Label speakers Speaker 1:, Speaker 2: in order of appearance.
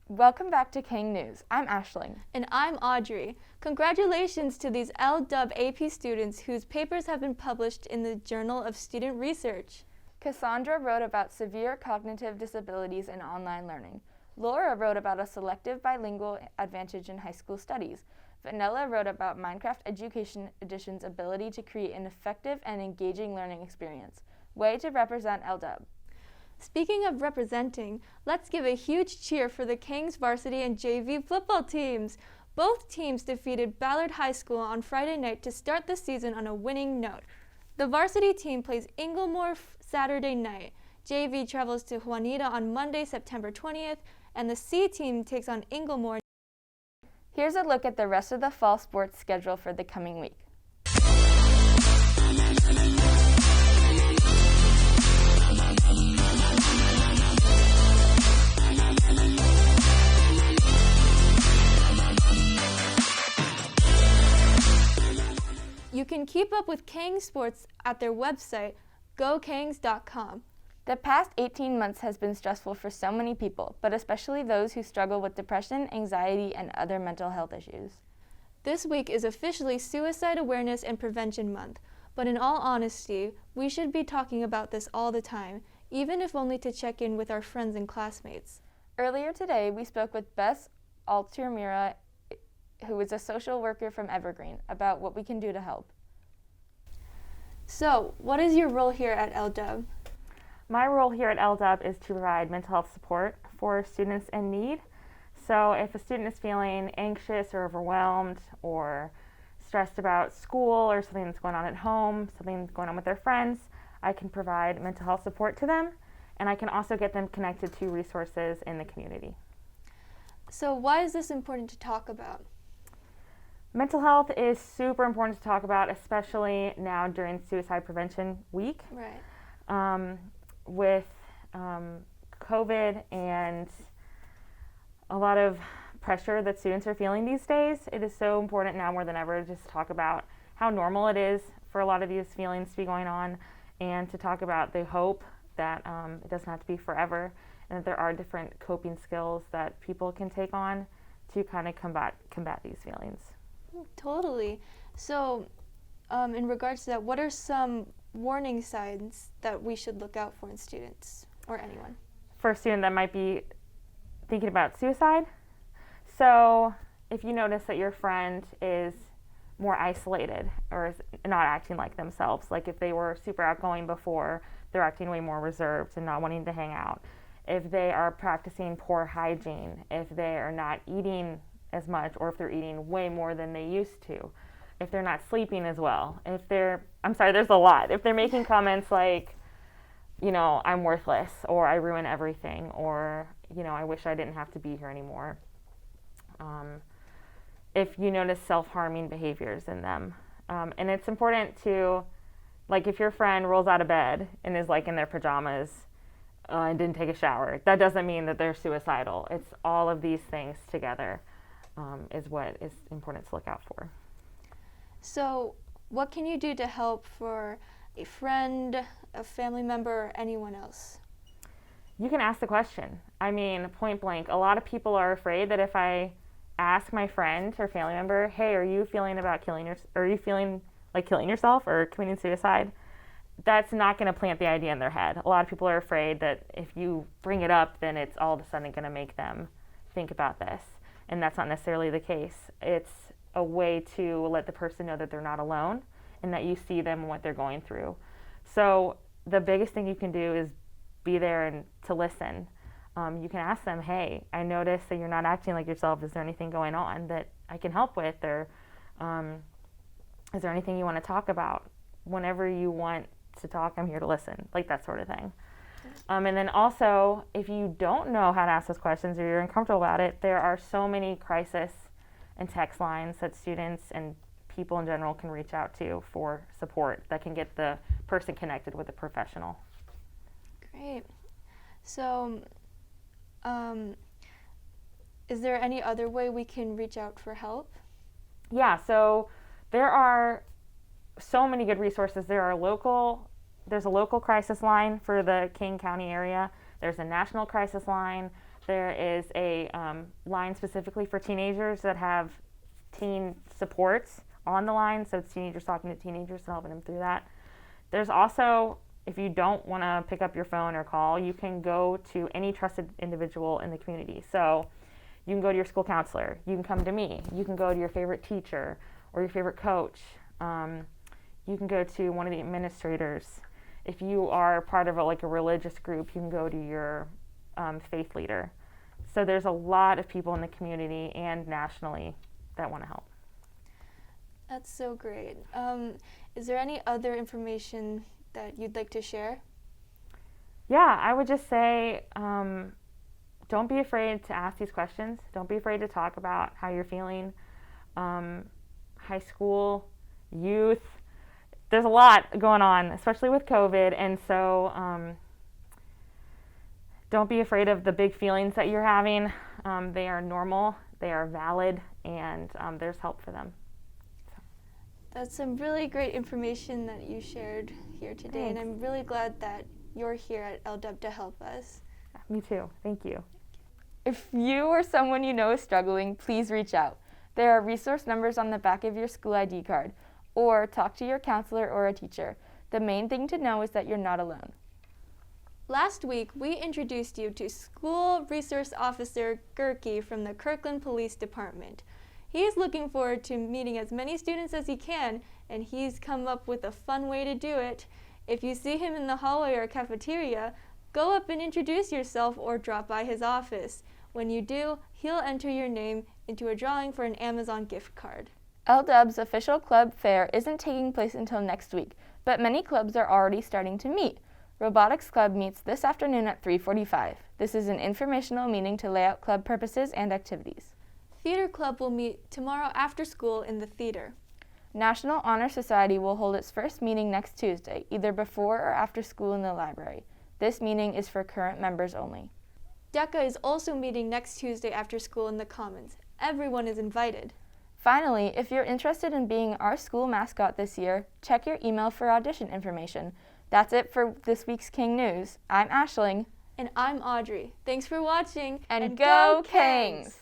Speaker 1: Welcome back to KANG News. I'm Aisling.
Speaker 2: And I'm Audrey. Congratulations to these LWHS students whose papers have been published in the Journal of Student Research.
Speaker 1: Cassandra wrote about severe cognitive disabilities in online learning. Laura wrote about a selective bilingual advantage in high school studies. Vanilla wrote about Minecraft Education Edition's ability to create an effective and engaging learning experience. Way to represent LW.
Speaker 2: Speaking of representing, let's give a huge cheer for the KANG's varsity and JV football teams. Both teams defeated Ballard High School on Friday night to start the season on a winning note. The varsity team plays Inglemoor Saturday night. JV travels to Juanita on Monday, September 20th, and the C team takes on Inglemoor.
Speaker 1: Here's a look at the rest of the fall sports schedule for the coming week.
Speaker 2: You can keep up with KANG sports at their website, gokangs.com.
Speaker 1: The past 18 months has been stressful for so many people, but especially those who struggle with depression, anxiety, and other mental health issues.
Speaker 2: This week is officially Suicide Awareness and Prevention Month, but in all honesty, we should be talking about this all the time, even if only to check in with our friends and classmates.
Speaker 1: Earlier today, we spoke with Bess Altamura, who is a social worker from Evergreen, about what we can do to help.
Speaker 2: So, what is your role here at LW?
Speaker 3: My role here at LW is to provide mental health support for students in need. So if a student is feeling anxious or overwhelmed or stressed about school or something that's going on at home, something going on with their friends, I can provide mental health support to them, and I can also get them connected to resources in the community.
Speaker 2: So why is this important to talk about?
Speaker 3: Mental health is super important to talk about, especially now during Suicide Prevention Week.
Speaker 2: Right.
Speaker 3: With COVID and a lot of pressure that students are feeling these days, it is so important now more than ever to just talk about how normal it is for a lot of these feelings to be going on, and to talk about the hope that it doesn't have to be forever, and that there are different coping skills that people can take on to kind of combat these feelings.
Speaker 2: Totally. So, in regards to that, what are some warning signs that we should look out for in students or anyone?
Speaker 3: For a student that might be thinking about suicide, so if you notice that your friend is more isolated or is not acting like themselves, like if they were super outgoing before, they're acting way more reserved and not wanting to hang out. If they are practicing poor hygiene, if they are not eating as much, or if they're eating way more than they used to, if they're not sleeping as well, there's a lot. If they're making comments like, I'm worthless, or I ruin everything, or, I wish I didn't have to be here anymore. If you notice self-harming behaviors in them. And it's important to, like, if your friend rolls out of bed and is like in their pajamas and didn't take a shower, that doesn't mean that they're suicidal. It's all of these things together is what is important to look out for.
Speaker 2: So what can you do to help for a friend, a family member, or anyone else?
Speaker 3: You can ask the question. I mean, point blank, a lot of people are afraid that if I ask my friend or family member, hey, are you feeling like killing yourself or committing suicide? That's not going to plant the idea in their head. A lot of people are afraid that if you bring it up, then it's all of a sudden going to make them think about this. And that's not necessarily the case. It's a way to let the person know that they're not alone and that you see them and what they're going through. So the biggest thing you can do is be there and to listen. You can ask them, hey, I noticed that you're not acting like yourself. Is there anything going on that I can help with? Or is there anything you want to talk about? Whenever you want to talk, I'm here to listen, like that sort of thing. And then also, if you don't know how to ask those questions or you're uncomfortable about it, there are so many crisis and text lines that students and people in general can reach out to for support that can get the person connected with a professional.
Speaker 2: Great. So, is there any other way we can reach out for help?
Speaker 3: Yeah, so there are so many good resources. There's a local crisis line for the King County area. There's a national crisis line. There is a line specifically for teenagers that have teen supports on the line, so it's teenagers talking to teenagers and helping them through that. There's also, if you don't want to pick up your phone or call, you can go to any trusted individual in the community. So you can go to your school counselor, you can come to me, you can go to your favorite teacher or your favorite coach, you can go to one of the administrators. If you are part of a religious group, you can go to your faith leader. So there's a lot of people in the community and nationally that want to help.
Speaker 2: That's so great. Is there any other information that you'd like to share?
Speaker 3: Yeah, I would just say don't be afraid to ask these questions. Don't be afraid to talk about how you're feeling. High school, youth, there's a lot going on, especially with COVID, and so don't be afraid of the big feelings that you're having. They are normal, they are valid, and there's help for them.
Speaker 2: That's some really great information that you shared here today,
Speaker 3: Thanks.
Speaker 2: and I'm really glad that you're here at LW to help us.
Speaker 3: Me too. Thank you.
Speaker 1: If you or someone you know is struggling, please reach out. There are resource numbers on the back of your school ID card, or talk to your counselor or a teacher. The main thing to know is that you're not alone.
Speaker 2: Last week, we introduced you to School Resource Officer Gerke from the Kirkland Police Department. He is looking forward to meeting as many students as he can, and he's come up with a fun way to do it. If you see him in the hallway or cafeteria, go up and introduce yourself or drop by his office. When you do, he'll enter your name into a drawing for an Amazon gift card.
Speaker 1: LW's official club fair isn't taking place until next week, but many clubs are already starting to meet. Robotics Club meets this afternoon at 3:45. This is an informational meeting to lay out club purposes and activities.
Speaker 2: Theater Club will meet tomorrow after school in the theater.
Speaker 1: National Honor Society will hold its first meeting next Tuesday, either before or after school in the library. This meeting is for current members only.
Speaker 2: DECA is also meeting next Tuesday after school in the Commons. Everyone is invited.
Speaker 1: Finally, if you're interested in being our school mascot this year, check your email for audition information. That's it for this week's King News. I'm Aisling.
Speaker 2: And I'm Audrey. Thanks for watching.
Speaker 1: And go Kangs!